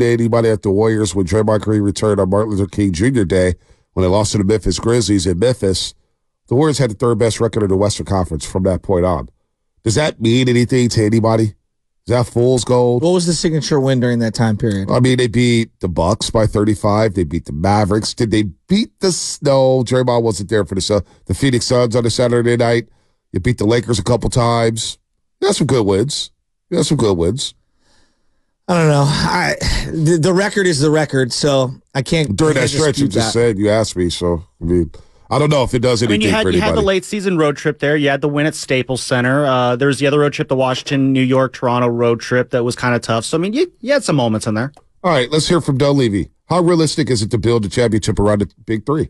anybody at the Warriors when Draymond Green returned on Martin Luther King Jr. Day when they lost to the Memphis Grizzlies in Memphis. The Warriors had the third best record in the Western Conference from that point on. Does that mean anything to anybody? Is that fool's gold? What was the signature win during that time period? I mean, they beat the Bucks by 35. They beat the Mavericks. Did they beat the No, Draymond wasn't there for the Phoenix Suns on a Saturday night. You beat the Lakers a couple times. That's some good wins. I don't know. The record is the record, so I can't. During that stretch, you just said, you asked me, so I mean, I don't know if it does anything for anybody. You had the late season road trip there. You had the win at Staples Center. There was the other road trip, the Washington, New York, Toronto road trip that was kind of tough. So, I mean, you had some moments in there. All right, let's hear from Dunleavy. How realistic is it to build a championship around the Big Three?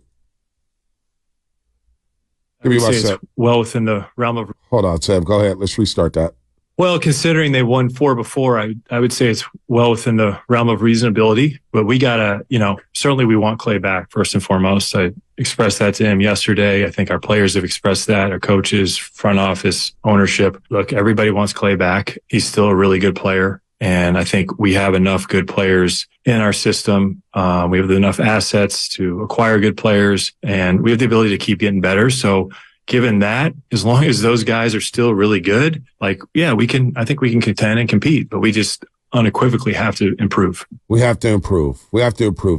Give me my set. Well within the realm of... Hold on, Sam. Go ahead. Let's restart that. Well, considering they won 4 before, I would say it's well within the realm of reasonability. But we got to, certainly we want Clay back first and foremost. I expressed that to him yesterday. I think our players have expressed that, our coaches, front office, ownership. Look, everybody wants Clay back. He's still a really good player. And I think we have enough good players in our system. We have enough assets to acquire good players, and we have the ability to keep getting better. So given that, as long as those guys are still really good, I think we can contend and compete, but we just unequivocally have to improve. We have to improve.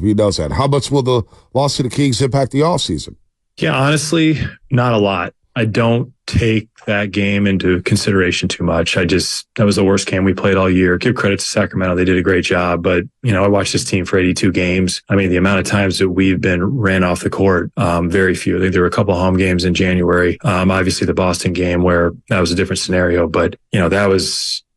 He knows that. How much will the loss to the Kings impact the offseason? Yeah, honestly, not a lot. I don't take that game into consideration too much. That was the worst game we played all year. Give credit to Sacramento. They did a great job. But, I watched this team for 82 games. I mean, the amount of times that we've been ran off the court, very few. I think there were a couple of home games in January. Obviously the Boston game where that was a different scenario. But,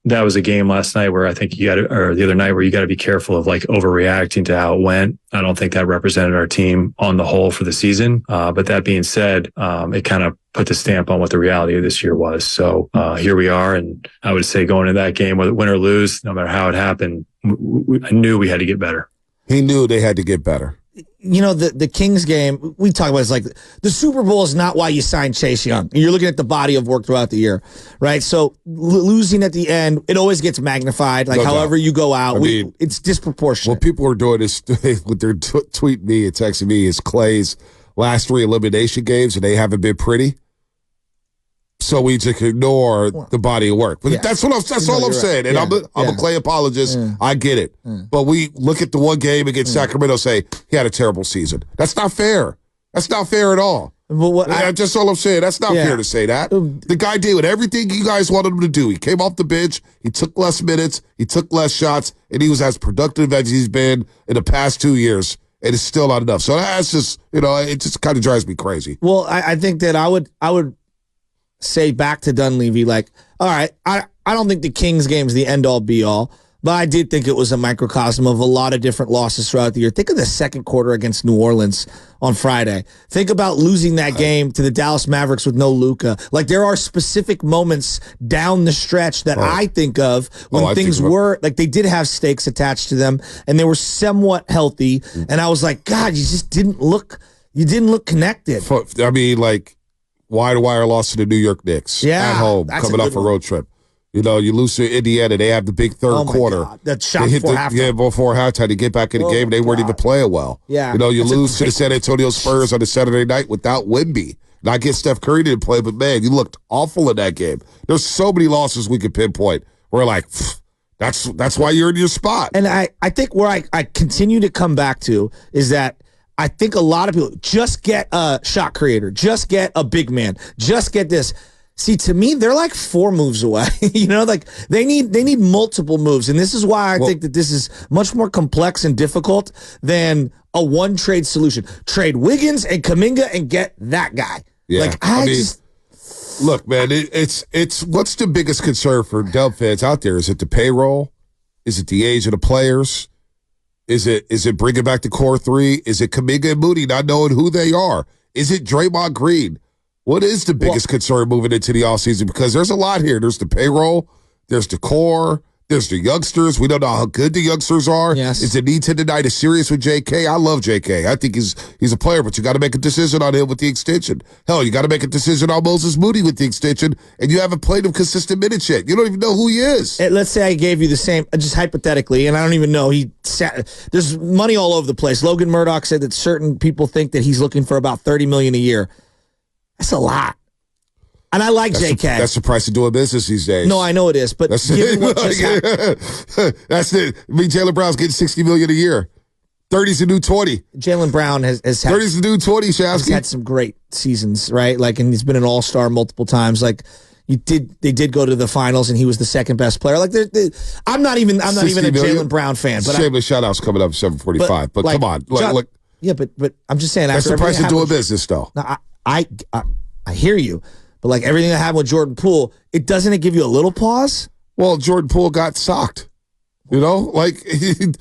that was a game last night where I think or the other night where you got to be careful of overreacting to how it went. I don't think that represented our team on the whole for the season. But that being said, it kind of put the stamp on what the reality of this year was. So here we are. And I would say going into that game, whether win or lose, no matter how it happened, I knew we had to get better. He knew they had to get better. The Kings game, we talk about it's like the Super Bowl is not why you signed Chase Young. You're looking at the body of work throughout the year, right? So losing at the end, it always gets magnified. However you go out, it's disproportionate. What people are doing is what they're tweeting me and texting me is Clay's last 3 elimination games, and they haven't been pretty. So we just ignore the body of work. But that's all I'm saying. And I'm a Clay apologist. I get it. But we look at the one game against Sacramento and say, he had a terrible season. That's not fair. That's not fair at all. Just all I'm saying. That's not fair to say that. The guy did everything you guys wanted him to do. He came off the bench. He took less minutes. He took less shots. And he was as productive as he's been in the past 2 years. And it's still not enough. So that's just, it just kind of drives me crazy. Well, I think that I would say back to Dunleavy, all right, I don't think the Kings game is the end-all, be-all, but I did think it was a microcosm of a lot of different losses throughout the year. Think of the second quarter against New Orleans on Friday. Think about losing that game to the Dallas Mavericks with no Luka. There are specific moments down the stretch that I think of when things were, they did have stakes attached to them, and they were somewhat healthy, and I was like, God, you didn't look connected. I mean, wire-to-wire loss to the New York Knicks at home, coming off a road trip. You lose to Indiana. They have the big third quarter. God. That shot before halftime. Yeah, before halftime to get back in the game. They weren't even playing well. Yeah, you lose to the San Antonio Spurs on a Saturday night without Wemby. And I get Steph Curry didn't play, but, man, you looked awful in that game. There's so many losses we could pinpoint. We're like, that's why you're in your spot. And I think where I continue to come back to is that I think a lot of people just get a shot creator, just get a big man, just get this. See, to me, they're 4 moves away. They need multiple moves, and this is why I think that this is much more complex and difficult than a one trade solution. Trade Wiggins and Kuminga and get that guy. Yeah, look, man, it's what's the biggest concern for Dub fans out there? Is it the payroll? Is it the age of the players? Is it bringing back the core 3? Is it Kuminga and Moody not knowing who they are? Is it Draymond Green? What is the biggest concern moving into the offseason? Because there's a lot here. There's the payroll. There's the core. There's the youngsters. We don't know how good the youngsters are. Yes. Is it need to tonight is serious with JK? I love JK. I think he's a player, but you got to make a decision on him with the extension. Hell, you got to make a decision on Moses Moody with the extension, and you haven't played him consistent minutes yet. You don't even know who he is. Let's say I gave you the same, just hypothetically, and I don't even know. There's money all over the place. Logan Murdoch said that certain people think that he's looking for about $30 million a year. That's a lot. And I like JK. That's the price of doing business these days. No, I know it is, but given what just happened, that's it. I mean, Jaylen Brown's getting $60 million a year. 30's the new 20. Jaylen Brown has had 30's the new 20. Shasky. He's had some great seasons, right? Like, and he's been an all-star multiple times. Like, they did go to the finals, and he was the second best player. Like, I'm not even a Jaylen Brown fan, but shameless shout-outs coming up at 7:45. But like, come on, look. Yeah, but I'm just saying that's the price of doing business, though. No, I hear you. But like everything that happened with Jordan Poole, doesn't it give you a little pause? Well, Jordan Poole got socked. Jordan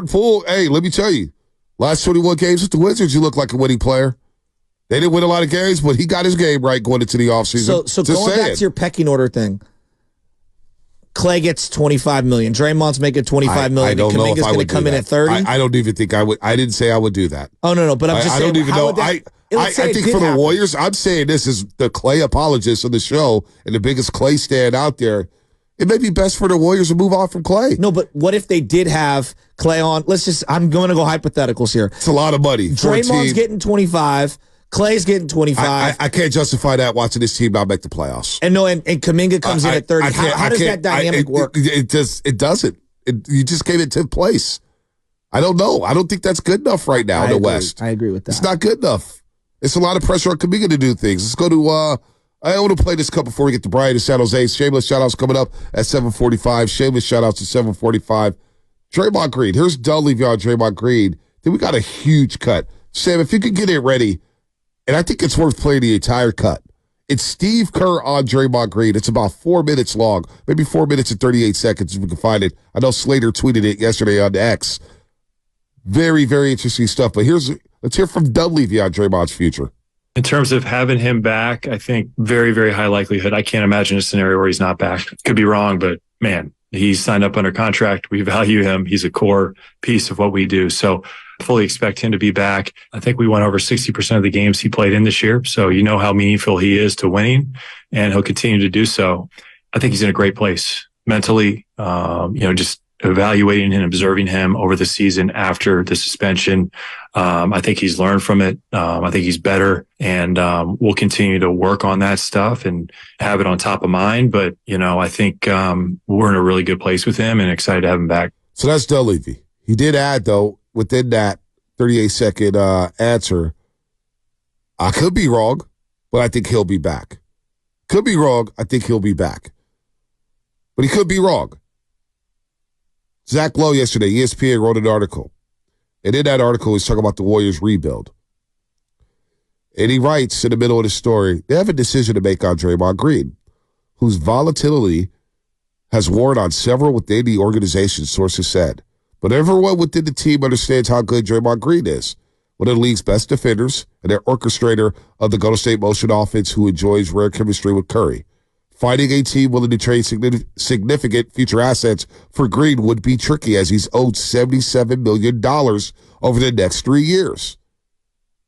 Poole, hey, let me tell you, last 21 games with the Wizards, you look like a winning player. They didn't win a lot of games, but he got his game right going into the offseason. So going back to your pecking order thing, Clay gets $25 million. Draymond's making $25 million. I don't know if I would come in at 30. I don't even think I would. I didn't say I would do that. Oh no, but I'm just saying. I don't even know. I think for the Warriors, I'm saying this is the Clay apologist of the show and the biggest Clay stand out there. It may be best for the Warriors to move on from Clay. No, but what if they did have Clay on? I'm going to go hypotheticals here. It's a lot of money. Draymond's getting 25. Clay's getting 25. I can't justify that watching this team not make the playoffs. And Kuminga comes in at 30. How does that dynamic work? It doesn't. You just came in 10th place. I don't know. I don't think that's good enough right now in the West. I agree with that. It's not good enough. It's a lot of pressure on Kuminga to do things. Let's go to, I want to play this cup before we get to Brian in San Jose. Shameless shout-outs coming up at 7:45. Shameless shout-outs at 7:45. Draymond Green. Here's Dunleavy on Draymond Green. Then we got a huge cut. Sam, if you could get it ready, and I think it's worth playing the entire cut. It's Steve Kerr on Draymond Green. It's about 4 minutes long, maybe 4 minutes and 38 seconds if we can find it. I know Slater tweeted it yesterday on X. Very, very interesting stuff. But let's hear from Dunleavy on Draymond's future. In terms of having him back, I think very, very high likelihood. I can't imagine a scenario where he's not back. Could be wrong, but man, he's signed up under contract. We value him. He's a core piece of what we do. So fully expect him to be back. I think we won over 60% of the games he played in this year. So you know how meaningful he is to winning, and he'll continue to do so. I think he's in a great place mentally, just evaluating and observing him over the season after the suspension. I think he's learned from it. I think he's better, and we'll continue to work on that stuff and have it on top of mind. But, I think we're in a really good place with him and excited to have him back. So that's Dunleavy. He did add, though, within that 38-second answer, I could be wrong, but I think he'll be back. Could be wrong. I think he'll be back. But he could be wrong. Zach Lowe yesterday, ESPN, wrote an article. And in that article, he's talking about the Warriors' rebuild. And he writes in the middle of the story, they have a decision to make on Draymond Green, whose volatility has worn on several within the organization, sources said. But everyone within the team understands how good Draymond Green is, one of the league's best defenders and an orchestrator of the Golden State motion offense who enjoys rare chemistry with Curry. Finding a team willing to trade significant future assets for Green would be tricky, as he's owed $77 million over the next 3 years.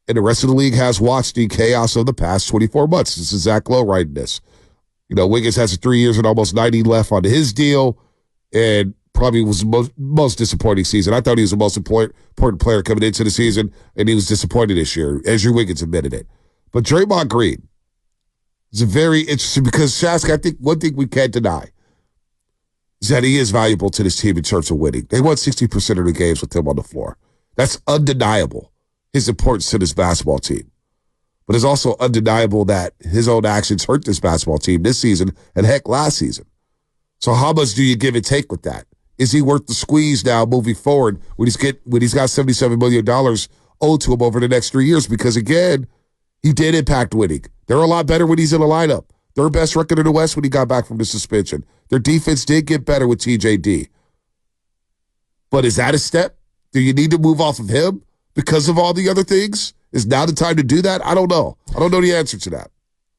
And the rest of the league has watched the chaos of the past 24 months. This is Zach Lowe writing this. Wiggins has 3 years and almost 90 left on his deal, and probably was the most disappointing season. I thought he was the most important player coming into the season, and he was disappointed this year. Andrew Wiggins admitted it. But Draymond Green, it's very interesting because, Shask, I think one thing we can't deny is that he is valuable to this team in terms of winning. They won 60% of the games with him on the floor. That's undeniable, his importance to this basketball team. But it's also undeniable that his own actions hurt this basketball team this season and, heck, last season. So how much do you give and take with that? Is he worth the squeeze now moving forward when he's got $77 million owed to him over the next 3 years? Because, again, he did impact winning. They're a lot better when he's in the lineup. Their best record in the West when he got back from the suspension. Their defense did get better with TJD. But is that a step? Do you need to move off of him because of all the other things? Is now the time to do that? I don't know. I don't know the answer to that.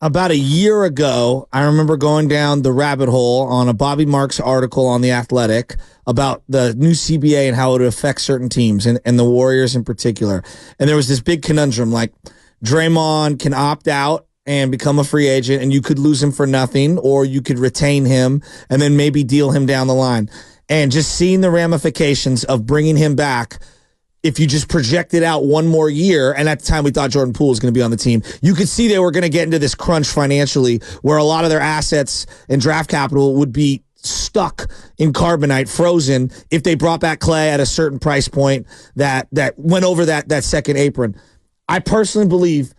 About a year ago, I remember going down the rabbit hole on a Bobby Marks article on The Athletic about the new CBA and how it would affect certain teams and the Warriors in particular. And there was this big conundrum, like Draymond can opt out and become a free agent, and you could lose him for nothing, or you could retain him and then maybe deal him down the line. And just seeing the ramifications of bringing him back, if you just projected out one more year, and at the time we thought Jordan Poole was going to be on the team, you could see they were going to get into this crunch financially where a lot of their assets and draft capital would be stuck in carbonite, frozen, if they brought back Clay at a certain price point that went over that second apron. I personally believe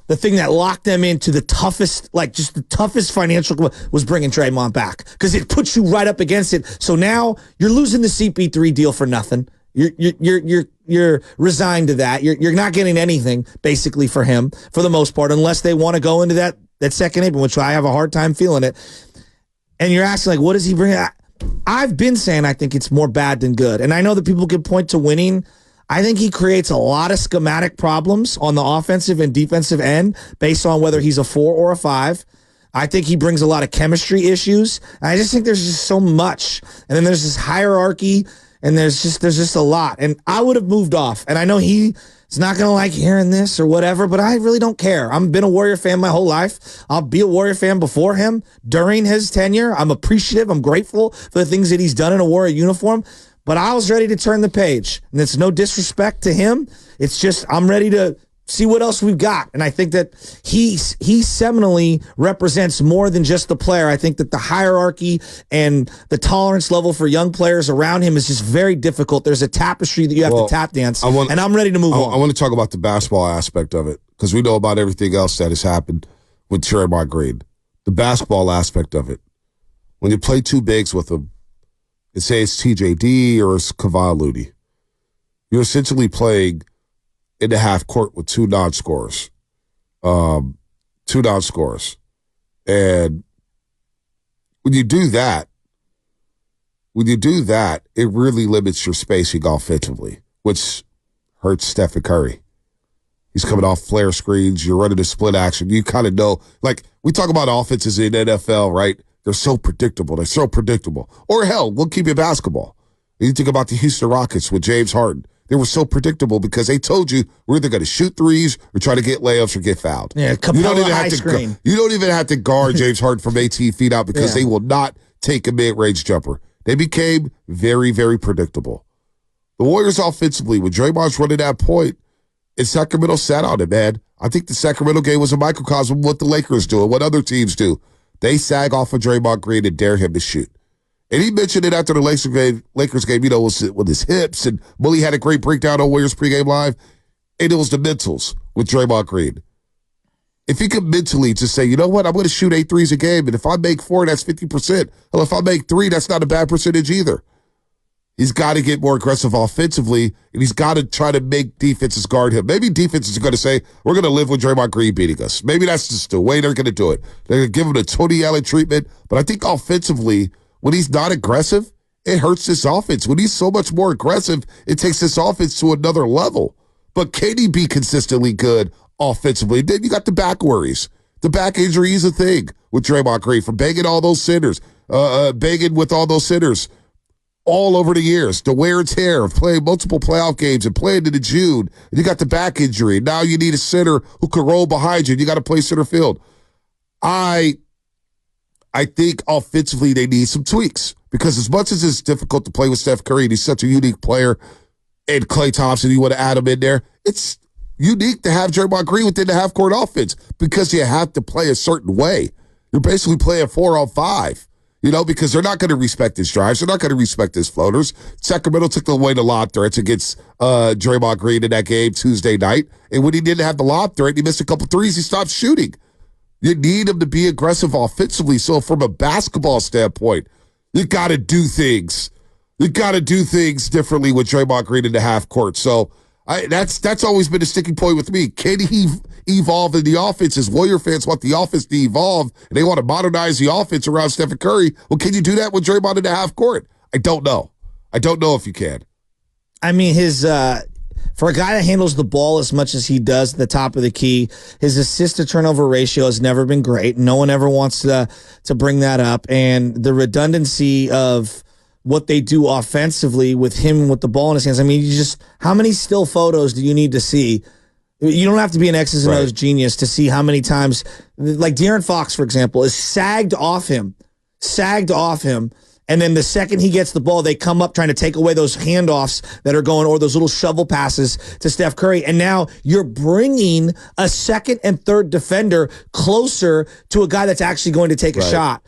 the thing that locked them into the toughest, just the toughest financial was bringing Draymond back, because it puts you right up against it. So now you're losing the CP3 deal for nothing. You're resigned to that. You're not getting anything basically for him for the most part, unless they want to go into that second apron, which I have a hard time feeling it. And you're asking, what does he bring? I've been saying I think it's more bad than good. And I know that people can point to winning. I think he creates a lot of schematic problems on the offensive and defensive end based on whether he's a 4 or a 5. I think he brings a lot of chemistry issues. I just think there's just so much. And then there's this hierarchy. And there's just a lot. And I would have moved off. And I know he's not going to like hearing this or whatever, but I really don't care. I've been a Warrior fan my whole life. I'll be a Warrior fan before him, during his tenure. I'm appreciative. I'm grateful for the things that he's done in a Warrior uniform. But I was ready to turn the page. And it's no disrespect to him. It's just I'm ready to see what else we've got. And I think that he seminally represents more than just the player. I think that the hierarchy and the tolerance level for young players around him is just very difficult. There's a tapestry that you have to tap dance, and I'm ready to move on. I want to talk about the basketball aspect of it, because we know about everything else that has happened with Draymond Green. The basketball aspect of it. When you play two bigs with him, and say it's TJD or it's Kevon Looney, you're essentially playing in the half court with two non-scorers. And when you do that, it really limits your spacing offensively, which hurts Stephen Curry. He's coming off flare screens. You're running a split action. You kind of know, we talk about offenses in NFL, right? They're so predictable. Or hell, we'll keep it basketball. You think about the Houston Rockets with James Harden. They were so predictable because they told you we're either going to shoot threes or try to get layups or get fouled. Yeah, Capella high screen. You don't even have to guard James Harden from 18 feet out because they will not take a mid-range jumper. They became very, very predictable. The Warriors offensively, when Draymond's running that point, and Sacramento sat on it, man. I think the Sacramento game was a microcosm of what the Lakers do and what other teams do. They sag off of Draymond Green and dare him to shoot. And he mentioned it after the Lakers game, with his hips. And Willie had a great breakdown on Warriors pregame live. And it was the mentals with Draymond Green. If he could mentally just say, you know what, I'm going to shoot 8 threes a game. And if I make 4, that's 50%. Well, if I make 3, that's not a bad percentage either. He's got to get more aggressive offensively, and he's got to try to make defenses guard him. Maybe defenses are going to say, we're going to live with Draymond Green beating us. Maybe that's just the way they're going to do it. They're going to give him the Tony Allen treatment. But I think offensively, when he's not aggressive, it hurts this offense. When he's so much more aggressive, it takes this offense to another level. But can he be consistently good offensively? Then you got the back worries. The back injury is a thing with Draymond Green from banging all those centers, banging with all those centers all over the years. The wear and tear of playing multiple playoff games and playing into June. And you got the back injury. Now you need a center who can roll behind you. And you got to play center field. I think offensively they need some tweaks, because as much as it's difficult to play with Steph Curry, and he's such a unique player, and Klay Thompson, you want to add him in there, it's unique to have Draymond Green within the half-court offense because you have to play a certain way. You're basically playing 4-on-5, because they're not going to respect his drives. They're not going to respect his floaters. Sacramento took away the lob threats against Draymond Green in that game Tuesday night, and when he didn't have the lob threat, he missed a couple threes, he stopped shooting. You need him to be aggressive offensively. So from a basketball standpoint, you got to do things. You got to do things differently with Draymond Green in the half court. So that's always been a sticking point with me. Can he evolve in the offense? As Warrior fans want the offense to evolve, and they want to modernize the offense around Stephen Curry. Well, can you do that with Draymond in the half court? I don't know. I don't know if you can. I mean, his For a guy that handles the ball as much as he does at the top of the key, his assist to turnover ratio has never been great. No one ever wants to bring that up. And the redundancy of what they do offensively with him with the ball in his hands. I mean, how many still photos do you need to see? You don't have to be an X's and O's genius to see how many times, like De'Aaron Fox, for example, is sagged off him. And then the second he gets the ball, they come up trying to take away those handoffs that are going, or those little shovel passes to Steph Curry. And now you're bringing a second and third defender closer to a guy that's actually going to take a shot.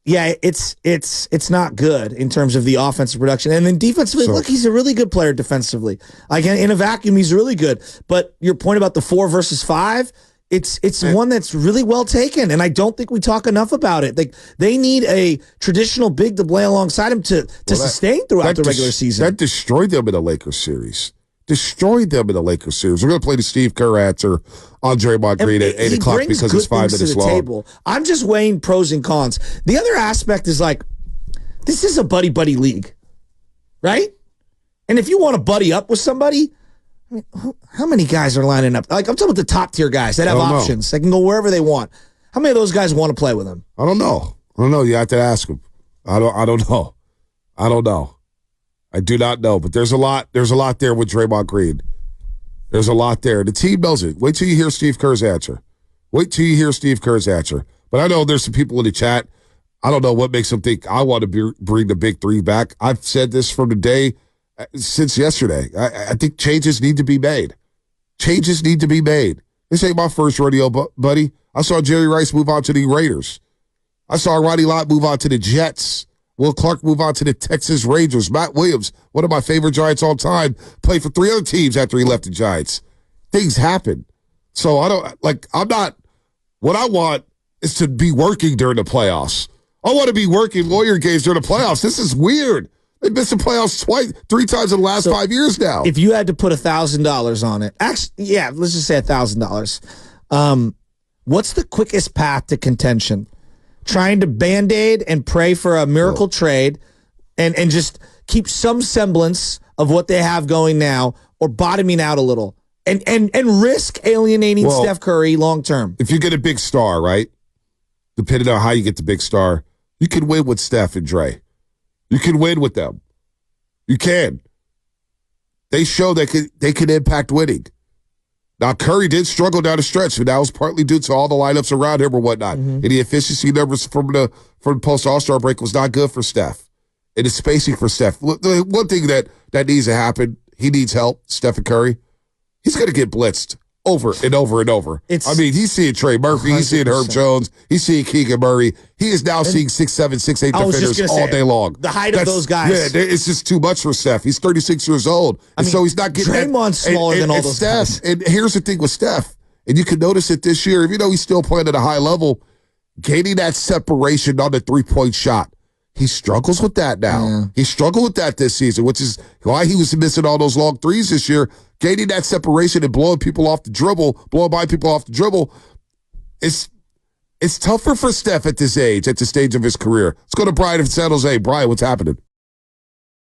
Yeah, it's not good in terms of the offensive production. And then defensively, look, he's a really good player defensively. Like in a vacuum, he's really good. But your point about the 4 versus 5, it's one that's really well taken, and I don't think we talk enough about it. They need a traditional big to play alongside him to sustain throughout the regular season. That destroyed them in the Lakers series. We're going to play the Steve Kerr answer on Draymond Green at 8 o'clock because it's 5 minutes long. Table. I'm just weighing pros and cons. The other aspect is like, this is a buddy-buddy league, right? And if you want to buddy up with somebody, I mean, how many guys are lining up? Like, I'm talking about the top-tier guys that have options. They can go wherever they want. How many of those guys want to play with him? I don't know. You have to ask them. I don't know. I do not know, but there's a lot there with Draymond Green. There's a lot there. The team knows it. Wait till you hear Steve Kerr's answer. But I know there's some people in the chat. I don't know what makes them think I want to bring the big 3 back. I've said this from the day since yesterday. I think changes need to be made. This ain't my first rodeo, buddy. I saw Jerry Rice move on to the Raiders. I saw Ronnie Lott move on to the Jets. Will Clark move on to the Texas Rangers. Matt Williams, one of my favorite Giants all time, played for 3 other teams after he left the Giants. Things happen. So what I want is to be working during the playoffs. I want to be working Warrior games during the playoffs. This is weird. They've missed the playoffs 3 times in the last 5 years now. If you had to put $1,000 on it, actually, yeah, let's just say $1,000. What's the quickest path to contention? Trying to Band-Aid and pray for a miracle trade and just keep some semblance of what they have going now, or bottoming out a little and risk alienating Steph Curry long term. If you get a big star, right? Depending on how you get the big star, you can win with Steph and Dre. You can win with them. You can. They show they can impact winning. Now, Curry did struggle down the stretch, but that was partly due to all the lineups around him or whatnot. And the efficiency numbers from the post-All-Star break was not good for Steph. And the spacing for Steph. The one thing that needs to happen, he needs help, Stephen Curry. He's going to get blitzed over and over and over. He's seeing Trey Murphy. 100%. He's seeing Herb Jones. He's seeing Keegan Murray. He is now seeing 6'7", 6'8" defenders all day long. The height of those guys. Yeah, it's just too much for Steph. He's 36 years old. So he's not getting Draymond's smaller than all those guys. And here's the thing with Steph, and you can notice it this year, even though he's still playing at a high level, gaining that separation on the three-point shot. He struggles with that now. Yeah. He struggled with that this season, which is why he was missing all those long threes this year. Gaining that separation and blowing by people off the dribble, it's tougher for Steph at this age, at the stage of his career. Let's go to Brian in San Jose. Brian, what's happening?